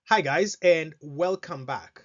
Hi guys, and welcome back.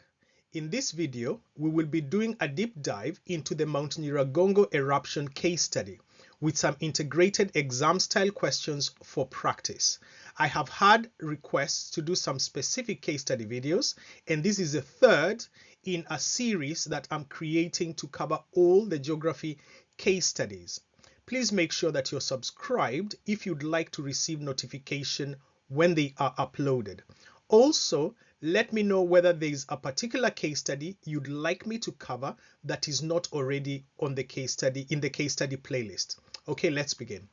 In this video, we will be doing a deep dive into the Mount Nyiragongo Eruption case study with some integrated exam style questions for practice. I have had requests to do some specific case study videos, and this is the third in a series that I'm creating to cover all the geography case studies. Please make sure that you're subscribed if you'd like to receive notification when they are uploaded. Also, let me know whether there is a particular case study you'd like me to cover that is not already on the case study in the case study playlist. Okay, let's begin.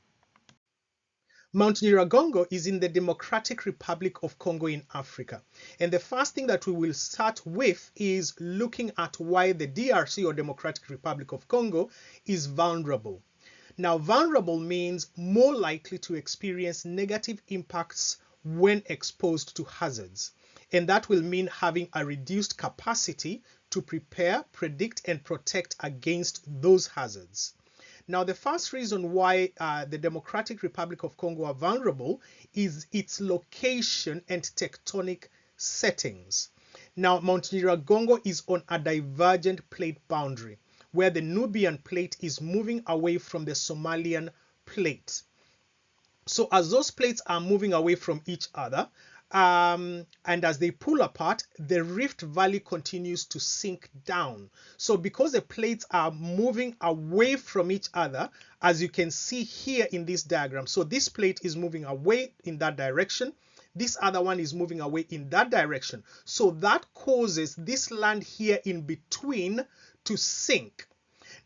Mount Nyiragongo is in the Democratic Republic of Congo in Africa. And the first thing that we will start with is looking at why the DRC or Democratic Republic of Congo is vulnerable. Now, vulnerable means more likely to experience negative impacts when exposed to hazards. And that will mean having a reduced capacity to prepare, predict, and protect against those hazards. Now, the first reason why the Democratic Republic of Congo are vulnerable is its location and tectonic settings. Now, Mount Nyiragongo is on a divergent plate boundary where the Nubian plate is moving away from the Somalian plate. So as those plates are moving away from each other, and as they pull apart, the Rift Valley continues to sink down. So because the plates are moving away from each other, as you can see here in this diagram, so this plate is moving away in that direction, this other one is moving away in that direction. So that causes this land here in between to sink.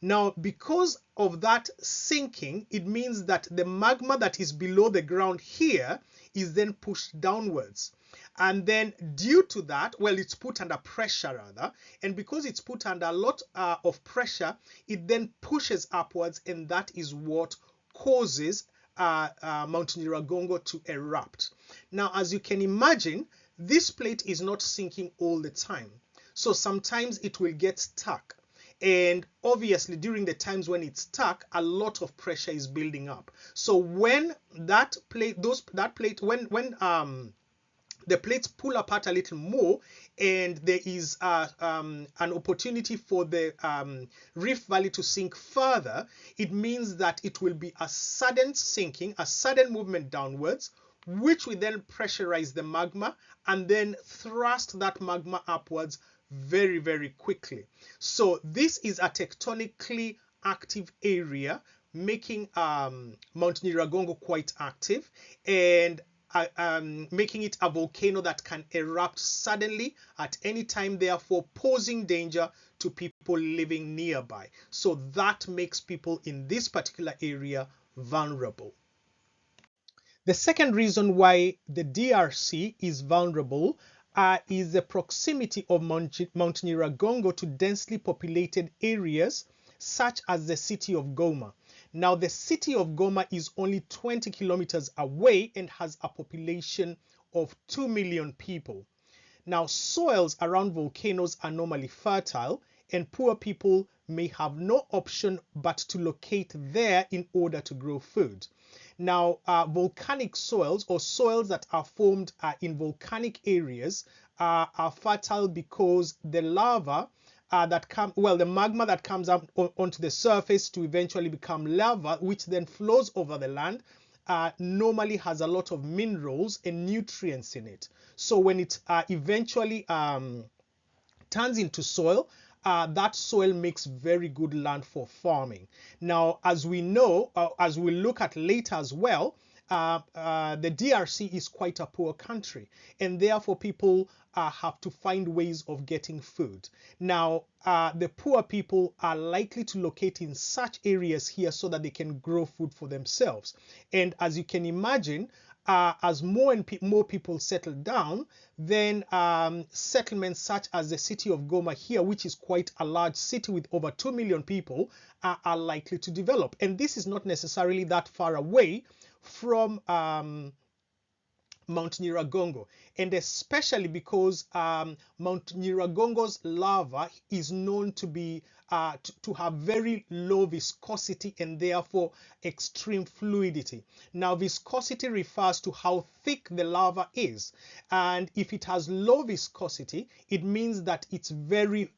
Now, because of that sinking, it means that the magma that is below the ground here is then pushed downwards. And then due to that, well, it's put under pressure rather. And because it's put under a lot of pressure, it then pushes upwards. And that is what causes Mount Nyiragongo to erupt. Now, as you can imagine, this plate is not sinking all the time. So sometimes it will get stuck. And obviously during the times when it's stuck, a lot of pressure is building up. So when that plate, when the plates pull apart a little more and there is an opportunity for the Rift Valley to sink further, it means that it will be a sudden sinking, a sudden movement downwards, which will then pressurize the magma and then thrust that magma upwards very, very quickly. So this is a tectonically active area, making Mount Nyiragongo quite active and making it a volcano that can erupt suddenly at any time, therefore posing danger to people living nearby. So that makes people in this particular area vulnerable. The second reason why the DRC is vulnerable is the proximity of Mount Nyiragongo to densely populated areas such as the city of Goma. Now, the city of Goma is only 20 kilometers away and has a population of 2 million people. Now, soils around volcanoes are normally fertile, and poor people may have no option but to locate there in order to grow food. Now, volcanic soils or soils that are formed in volcanic areas are fertile because the lava the magma that comes up onto the surface to eventually become lava, which then flows over the land, normally has a lot of minerals and nutrients in it. So when it eventually turns into soil, that soil makes very good land for farming. Now, as we know, as we'll look at later as well, the DRC is quite a poor country, and therefore people have to find ways of getting food. Now, the poor people are likely to locate in such areas here so that they can grow food for themselves. And as you can imagine, as more and more people settle down, then settlements such as the city of Goma here, which is quite a large city with over 2 million people, are likely to develop. And this is not necessarily that far away from Mount Nyiragongo, and especially because Mount Nyiragongo's lava is known to be to have very low viscosity and therefore extreme fluidity. Now, viscosity refers to how thick the lava is, and if it has low viscosity, it means that it's very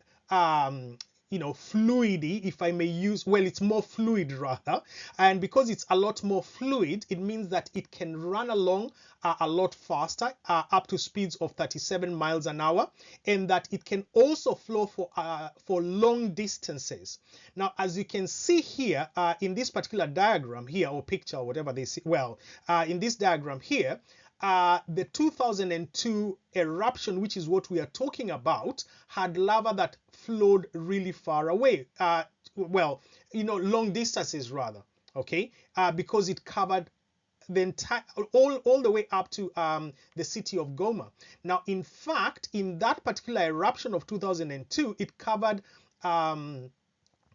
fluidy, if I may use, well, it's more fluid rather, and because it's a lot more fluid, it means that it can run along a lot faster, up to speeds of 37 miles an hour, and that it can also flow for long distances. Now, as you can see here in this particular diagram here, or picture, or whatever they see, well, in this diagram here, the 2002 eruption, which is what we are talking about, had lava that flowed really far away. Long distances rather, okay, because it covered the entire, all the way up to the city of Goma. Now, in fact, in that particular eruption of 2002, it covered a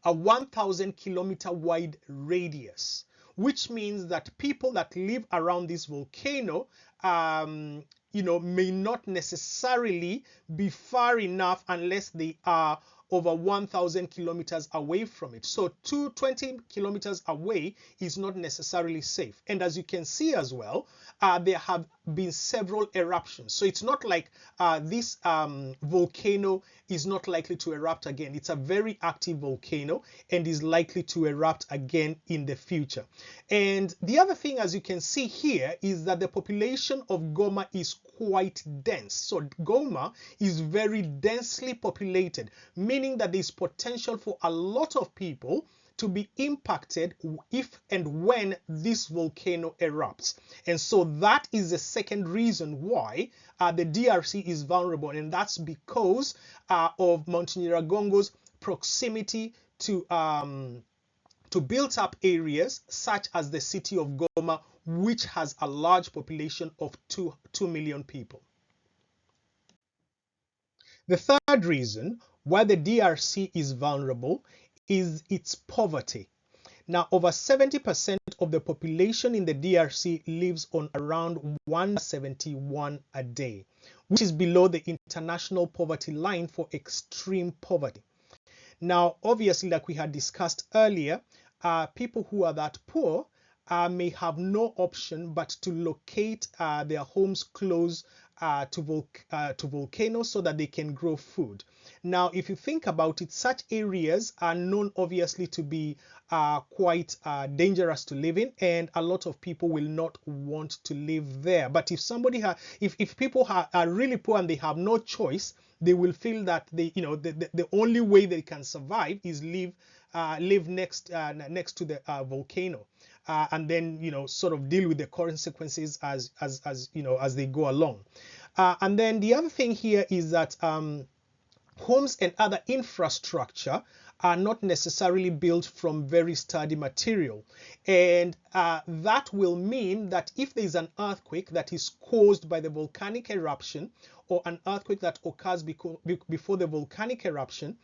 1,000 kilometer wide radius, which means that people that live around this volcano may not necessarily be far enough unless they are over 1,000 kilometers away from it. So 20 kilometers away is not necessarily safe. And as you can see as well, there have been several eruptions. So it's not like this volcano is not likely to erupt again. It's a very active volcano and is likely to erupt again in the future. And the other thing, as you can see here, is that the population of Goma is quite dense. So Goma is very densely populated, meaning that there's potential for a lot of people to be impacted if and when this volcano erupts. And so that is the second reason why the DRC is vulnerable, and that's because of Mount Nyiragongo's proximity to built up areas such as the city of Goma, which has a large population of 2 million people. The third reason why the DRC is vulnerable is its poverty. Now, over 70% of the population in the DRC lives on around $171 a day, which is below the international poverty line for extreme poverty. Now, obviously, like we had discussed earlier, people who are that poor may have no option but to locate their homes close to volcanoes so that they can grow food. Now, if you think about it, such areas are known obviously to be quite dangerous to live in, and a lot of people will not want to live there. But if people are really poor and they have no choice, they will feel that the only way they can survive is live next to the volcano, and then sort of deal with the consequences as they go along. And then the other thing here is that homes and other infrastructure are not necessarily built from very sturdy material, and that will mean that if there is an earthquake that is caused by the volcanic eruption, or an earthquake that occurs before the volcanic eruption,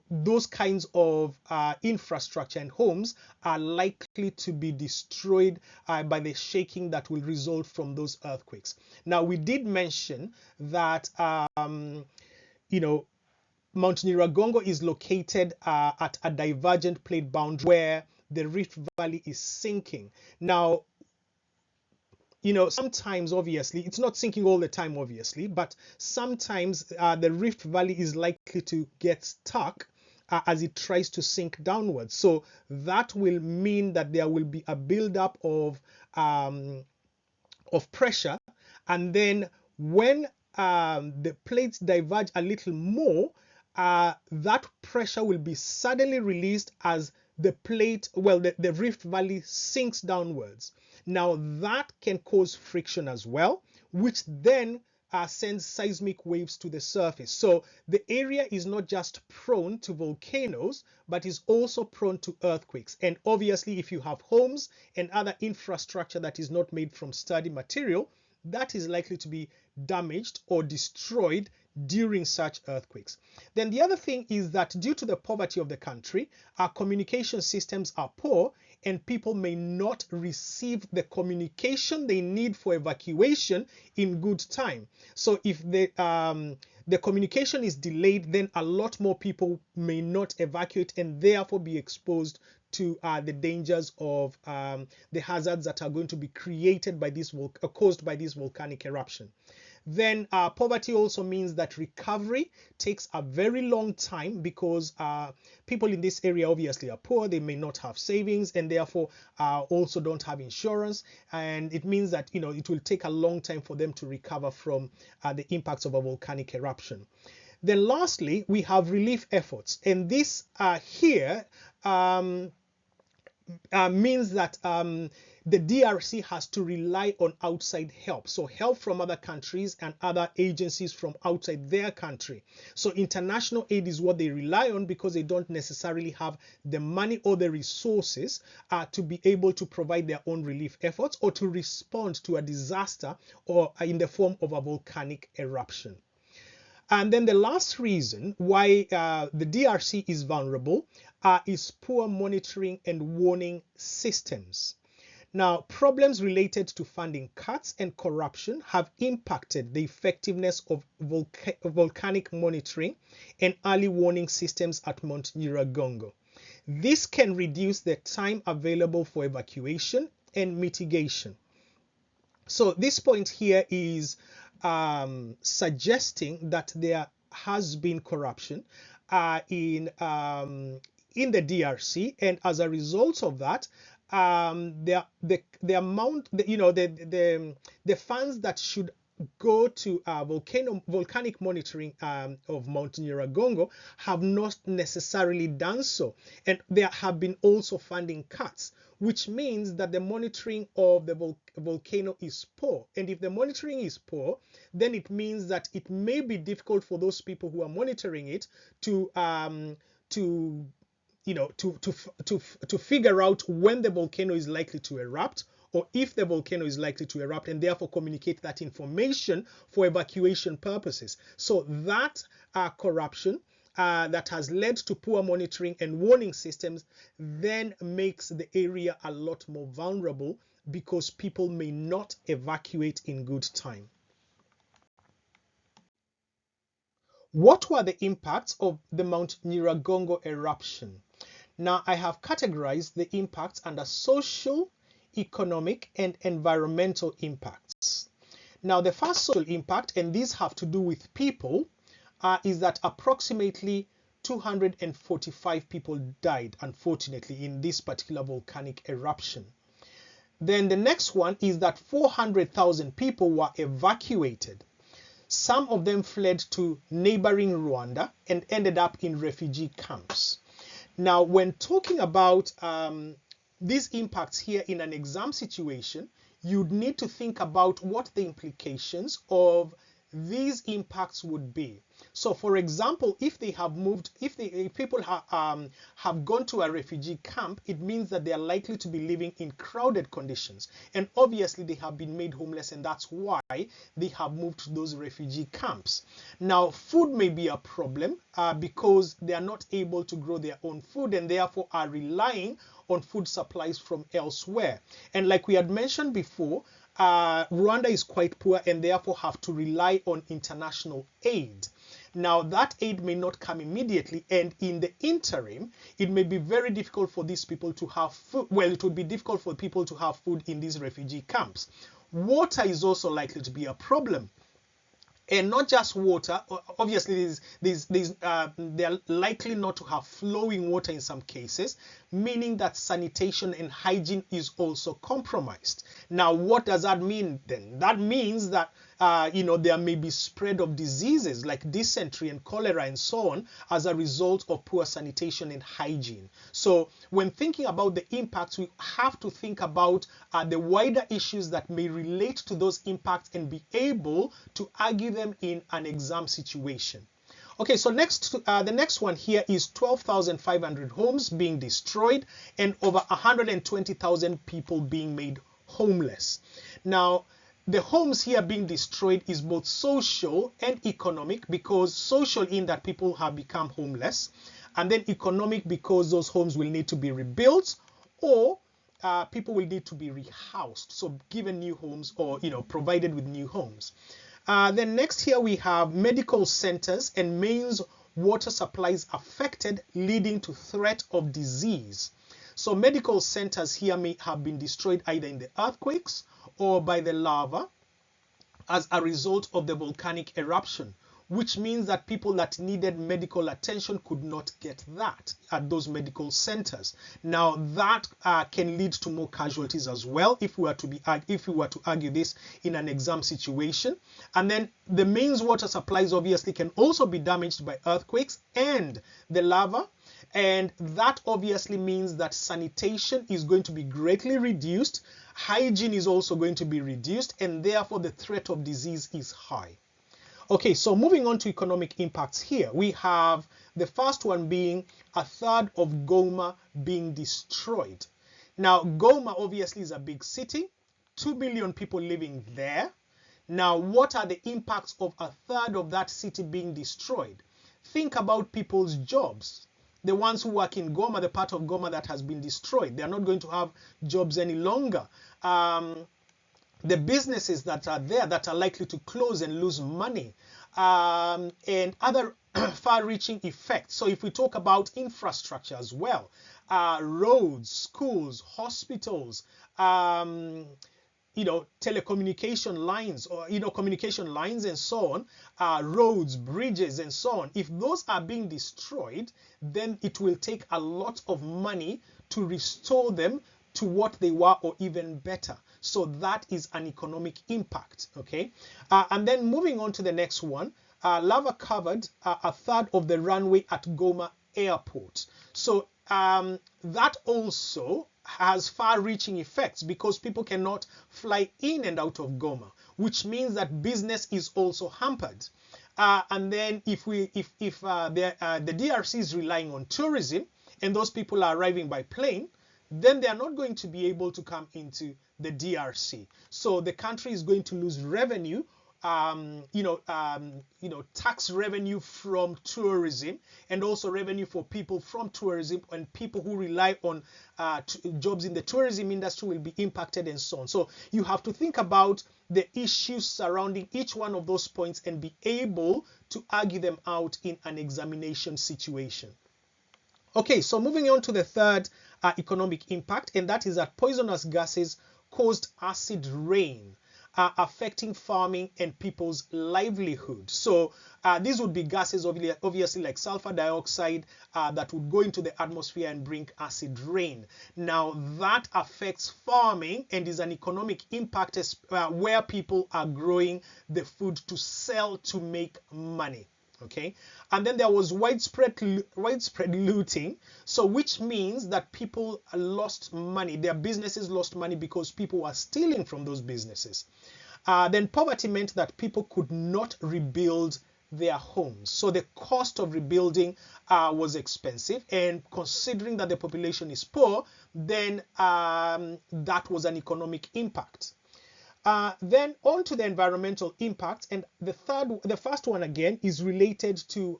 those kinds of infrastructure and homes are likely to be destroyed by the shaking that will result from those earthquakes. Now, we did mention that Mount Nyiragongo is located at a divergent plate boundary where the Rift Valley is sinking. Now, sometimes, obviously, it's not sinking all the time, obviously, but sometimes the Rift Valley is likely to get stuck as it tries to sink downwards. So that will mean that there will be a buildup of pressure, and then when the plates diverge a little more, that pressure will be suddenly released as the Rift Valley sinks downwards. Now, that can cause friction as well, which then sends seismic waves to the surface. So the area is not just prone to volcanoes, but is also prone to earthquakes. And obviously, if you have homes and other infrastructure that is not made from sturdy material, that is likely to be damaged or destroyed during such earthquakes. Then the other thing is that due to the poverty of the country, our communication systems are poor, and people may not receive the communication they need for evacuation in good time. So if the communication is delayed, then a lot more people may not evacuate and therefore be exposed to the dangers of the hazards that are going to be created by this caused by this volcanic eruption. Then poverty also means that recovery takes a very long time because people in this area obviously are poor. They may not have savings and therefore also don't have insurance. And it means that, you know, it will take a long time for them to recover from the impacts of a volcanic eruption. Then lastly, we have relief efforts. And this here means that the DRC has to rely on outside help. So help from other countries and other agencies from outside their country. So international aid is what they rely on because they don't necessarily have the money or the resources to be able to provide their own relief efforts or to respond to a disaster or in the form of a volcanic eruption. And then the last reason why the DRC is vulnerable is poor monitoring and warning systems. Now, problems related to funding cuts and corruption have impacted the effectiveness of volcanic monitoring and early warning systems at Mount Nyiragongo. This can reduce the time available for evacuation and mitigation. So this point here is suggesting that there has been corruption in the DRC, and as a result of that, the amount, the funds that should go to volcanic monitoring of Mount Nyiragongo have not necessarily done so, and there have been also funding cuts, which means that the monitoring of the volcano is poor. And if the monitoring is poor, then it means that it may be difficult for those people who are monitoring it to figure out when the volcano is likely to erupt, or if the volcano is likely to erupt, and therefore communicate that information for evacuation purposes. So that corruption that has led to poor monitoring and warning systems then makes the area a lot more vulnerable because people may not evacuate in good time. What were the impacts of the Mount Nyiragongo eruption? Now, I have categorized the impacts under social, economic, and environmental impacts. Now, the first social impact, and these have to do with people, is that approximately 245 people died, unfortunately, in this particular volcanic eruption. Then the next one is that 400,000 people were evacuated. Some of them fled to neighboring Rwanda and ended up in refugee camps. Now, when talking about these impacts here in an exam situation, you'd need to think about what the implications of these impacts would be. So, for example, if they have moved, if people have gone to a refugee camp, it means that they are likely to be living in crowded conditions. And obviously, they have been made homeless, and that's why they have moved to those refugee camps. Now, food may be a problem because they are not able to grow their own food and therefore are relying on food supplies from elsewhere. And like we had mentioned before, Rwanda is quite poor and therefore have to rely on international aid. Now, that aid may not come immediately, and in the interim, it may be very difficult for these people to have food. Well, it would be difficult for people to have food in these refugee camps. Water is also likely to be a problem. And not just water, obviously they're likely not to have flowing water in some cases, meaning that sanitation and hygiene is also compromised. Now, what does that mean then? That means that there may be spread of diseases like dysentery and cholera and so on as a result of poor sanitation and hygiene. So when thinking about the impacts, we have to think about the wider issues that may relate to those impacts and be able to argue them in an exam situation. Okay, so the next one here is 12,500 homes being destroyed and over 120,000 people being made homeless. Now, the homes here being destroyed is both social and economic, because social in that people have become homeless, and then economic because those homes will need to be rebuilt, or people will need to be rehoused, so given new homes or provided with new homes. Then next here we have medical centers and mains water supplies affected, leading to threat of disease. So medical centers here may have been destroyed either in the earthquakes or by the lava as a result of the volcanic eruption, which means that people that needed medical attention could not get that at those medical centers. Now that can lead to more casualties as well if we were to argue this in an exam situation. And then the mains water supplies obviously can also be damaged by earthquakes and the lava. And that obviously means that sanitation is going to be greatly reduced. Hygiene is also going to be reduced, and therefore the threat of disease is high. Okay, so moving on to economic impacts here, we have the first one being a third of Goma being destroyed. Now, Goma obviously is a big city, 2 billion people living there. Now, what are the impacts of a third of that city being destroyed? Think about people's jobs. The ones who work in Goma, the part of Goma that has been destroyed, they are not going to have jobs any longer. The businesses that are there that are likely to close and lose money, and other far-reaching effects. So if we talk about infrastructure as well, roads, schools, hospitals, telecommunication lines, or communication lines and so on, roads, bridges and so on. If those are being destroyed, then it will take a lot of money to restore them to what they were or even better. So that is an economic impact. Okay, and then moving on to the next one, lava covered a third of the runway at Goma Airport. So that also has far-reaching effects because people cannot fly in and out of Goma, which means that business is also hampered. And then if the DRC is relying on tourism and those people are arriving by plane, then they are not going to be able to come into the DRC. So the country is going to lose revenue, tax revenue from tourism, and also revenue for people from tourism, and people who rely on jobs in the tourism industry will be impacted and so on. So you have to think about the issues surrounding each one of those points and be able to argue them out in an examination situation. Okay, so moving on to the third economic impact, and that is that poisonous gases caused acid rain, affecting farming and people's livelihood. So these would be gases obviously like sulfur dioxide that would go into the atmosphere and bring acid rain. Now that affects farming and is an economic impact where people are growing the food to sell to make money. Okay, and then there was widespread looting, so which means that people lost money, their businesses lost money because people were stealing from those businesses. Then poverty meant that people could not rebuild their homes, so the cost of rebuilding was expensive, and considering that the population is poor, then that was an economic impact. Then on to the environmental impact, and the first one again is related to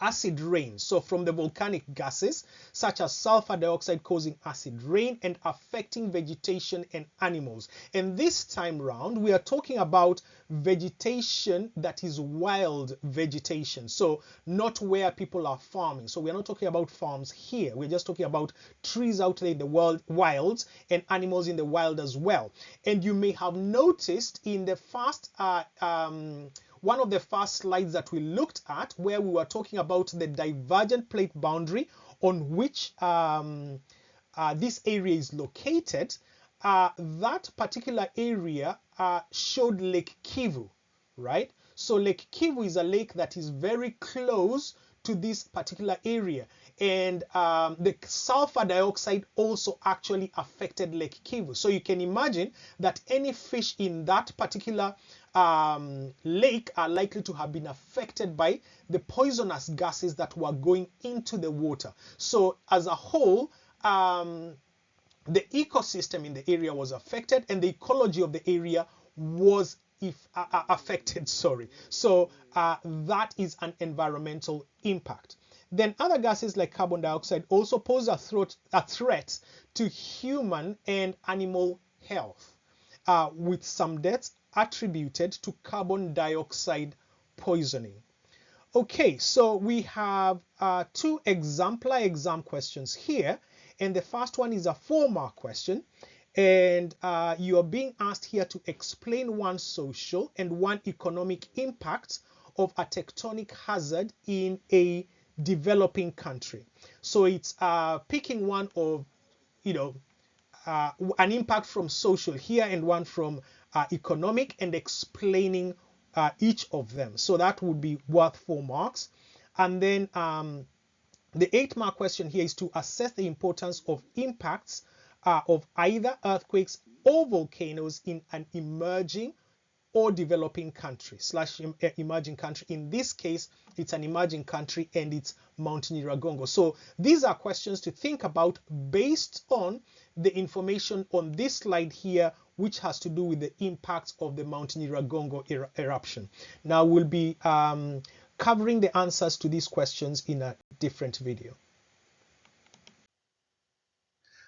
acid rain. So from the volcanic gases such as sulfur dioxide causing acid rain and affecting vegetation and animals. And this time round we are talking about vegetation that is wild vegetation, so not where people are farming. So we are not talking about farms here, we're just talking about trees out there in the wilds and animals in the wild as well. And you may have noticed in the first one of the first slides that we looked at, where we were talking about the divergent plate boundary on which this area is located, that particular area showed Lake Kivu, right? So Lake Kivu is a lake that is very close to this particular area, and the sulfur dioxide also actually affected Lake Kivu. So you can imagine that any fish in that particular lake are likely to have been affected by the poisonous gases that were going into the water. So as a whole, the ecosystem in the area was affected, and the ecology of the area was affected. So that is an environmental impact. Then other gases like carbon dioxide also pose a threat to human and animal health, with some deaths attributed to carbon dioxide poisoning. Okay, so we have two exemplar exam questions here, and the first one is a 4-mark question, and you are being asked here to explain one social and one economic impact of a tectonic hazard in a developing country. So it's picking one of, an impact from social here and one from economic, and explaining each of them. So that would be worth 4 marks. And then the 8-mark question here is to assess the importance of impacts of either earthquakes or volcanoes in an emerging or developing country / emerging country. In this case, it's an emerging country and it's Mount Nyiragongo. So these are questions to think about based on the information on this slide here, which has to do with the impacts of the Mount Nyiragongo eruption. Now we'll be covering the answers to these questions in a different video.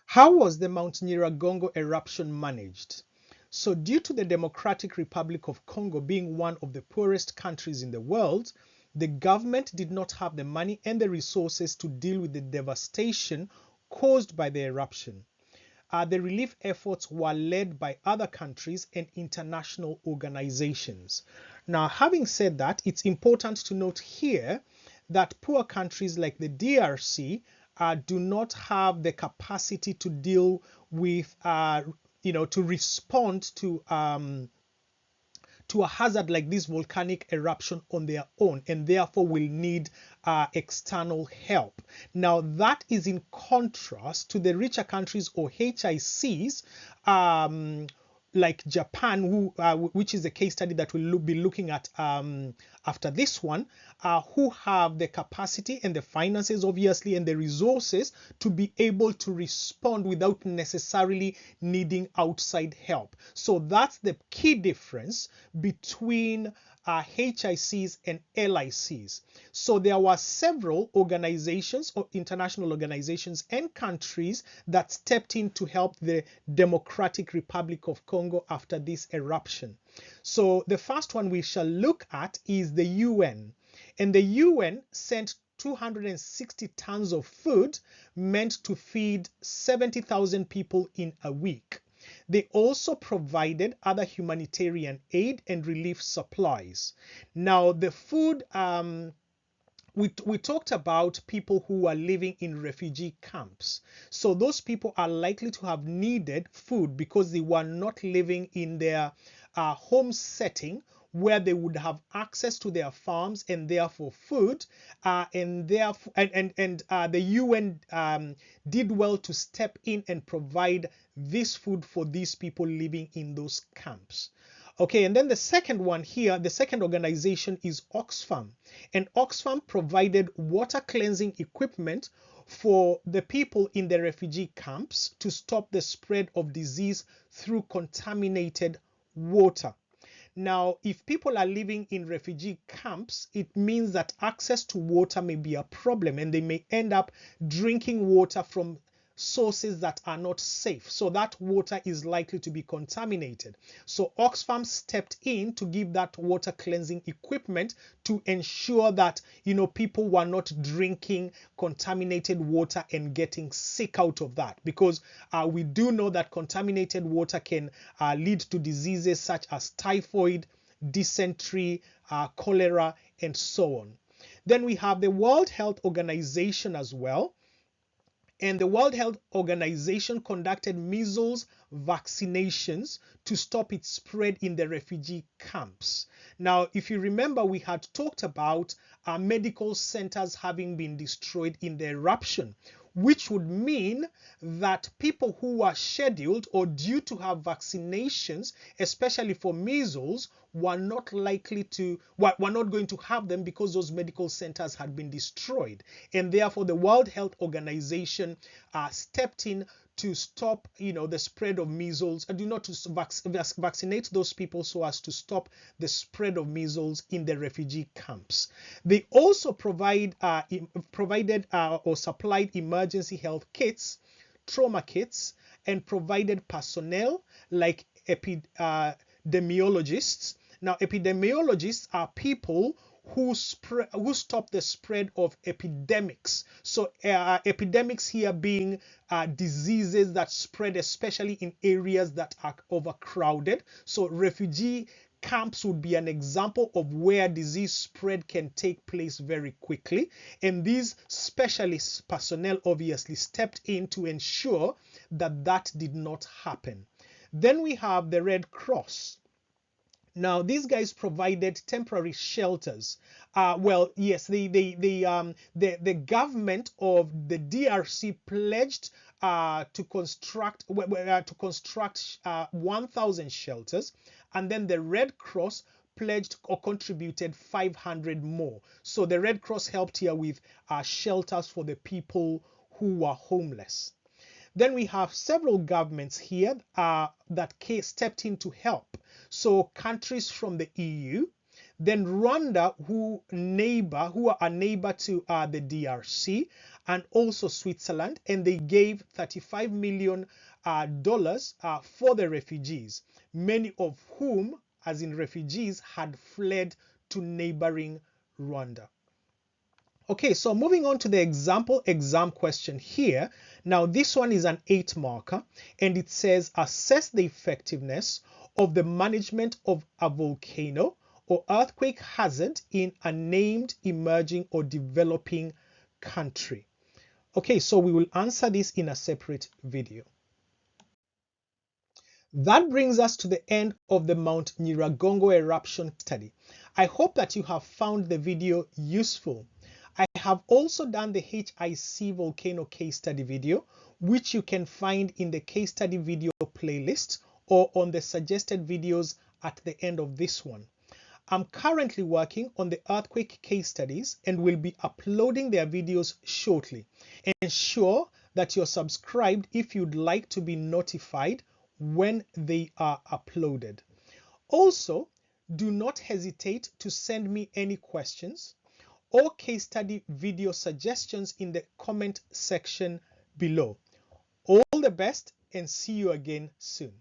How was the Mount Nyiragongo eruption managed? So due to the Democratic Republic of Congo being one of the poorest countries in the world, the government did not have the money and the resources to deal with the devastation caused by the eruption. The relief efforts were led by other countries and international organizations. Now, having said that, it's important to note here that poor countries like the DRC do not have the capacity to deal with to respond to a hazard like this volcanic eruption on their own, and therefore will need external help. Now, that is in contrast to the richer countries or HICs like Japan, which is a case study that we'll be looking at after this one, who have the capacity and the finances, obviously, and the resources to be able to respond without necessarily needing outside help. So that's the key difference between HICs and LICs. So there were several organizations or international organizations and countries that stepped in to help the Democratic Republic of Congo after this eruption. So the first one we shall look at is the UN. And the UN sent 260 tons of food meant to feed 70,000 people in a week. They also provided other humanitarian aid and relief supplies. Now, the food, we talked about people who are living in refugee camps. So those people are likely to have needed food because they were not living in their home setting where they would have access to their farms and therefore food, and the UN did well to step in and provide this food for these people living in those camps. Okay, and then the second one here, the second organization is Oxfam, and Oxfam provided water cleansing equipment for the people in the refugee camps to stop the spread of disease through contaminated water. Now, if people are living in refugee camps, it means that access to water may be a problem, and they may end up drinking water from sources that are not safe. So that water is likely to be contaminated. So Oxfam stepped in to give that water cleansing equipment to ensure that, people were not drinking contaminated water and getting sick out of that, because we do know that contaminated water can lead to diseases such as typhoid, dysentery, cholera, and so on. Then we have the World Health Organization as well. And the World Health Organization conducted measles vaccinations to stop its spread in the refugee camps. Now, if you remember, we had talked about medical centers having been destroyed in the eruption, which would mean that people who were scheduled or due to have vaccinations, especially for measles, were not going to have them because those medical centers had been destroyed. And therefore, the World Health Organization stepped in to stop, the spread of measles, do not to vaccinate those people so as to stop the spread of measles in the refugee camps. They also provided or supplied emergency health kits, trauma kits, and provided personnel like epidemiologists. Now, epidemiologists are people who stop the spread of epidemics. So epidemics here being diseases that spread especially in areas that are overcrowded. So refugee camps would be an example of where disease spread can take place very quickly. And these specialist personnel obviously stepped in to ensure that that did not happen. Then we have the Red Cross. Now, these guys provided temporary shelters. Well, yes, the government of the DRC pledged to construct 1,000 shelters, and then the Red Cross pledged or contributed 500 more. So the Red Cross helped here with shelters for the people who were homeless. Then we have several governments here that stepped in to help. So countries from the EU, then Rwanda, who are a neighbor to the DRC, and also Switzerland, and they gave $35 million for the refugees, many of whom, as in refugees, had fled to neighboring Rwanda. Okay, so moving on to the exam question here. Now, this one is an 8-marker, and it says assess the effectiveness of the management of a volcano or earthquake hazard in a named emerging or developing country. Okay, so we will answer this in a separate video. That brings us to the end of the Mount Nyiragongo eruption study. I hope that you have found the video useful. I have also done the HIC volcano case study video, which you can find in the case study video playlist or on the suggested videos at the end of this one. I'm currently working on the earthquake case studies and will be uploading their videos shortly. Ensure that you're subscribed if you'd like to be notified when they are uploaded. Also, do not hesitate to send me any questions or case study video suggestions in the comment section below. All the best and see you again soon.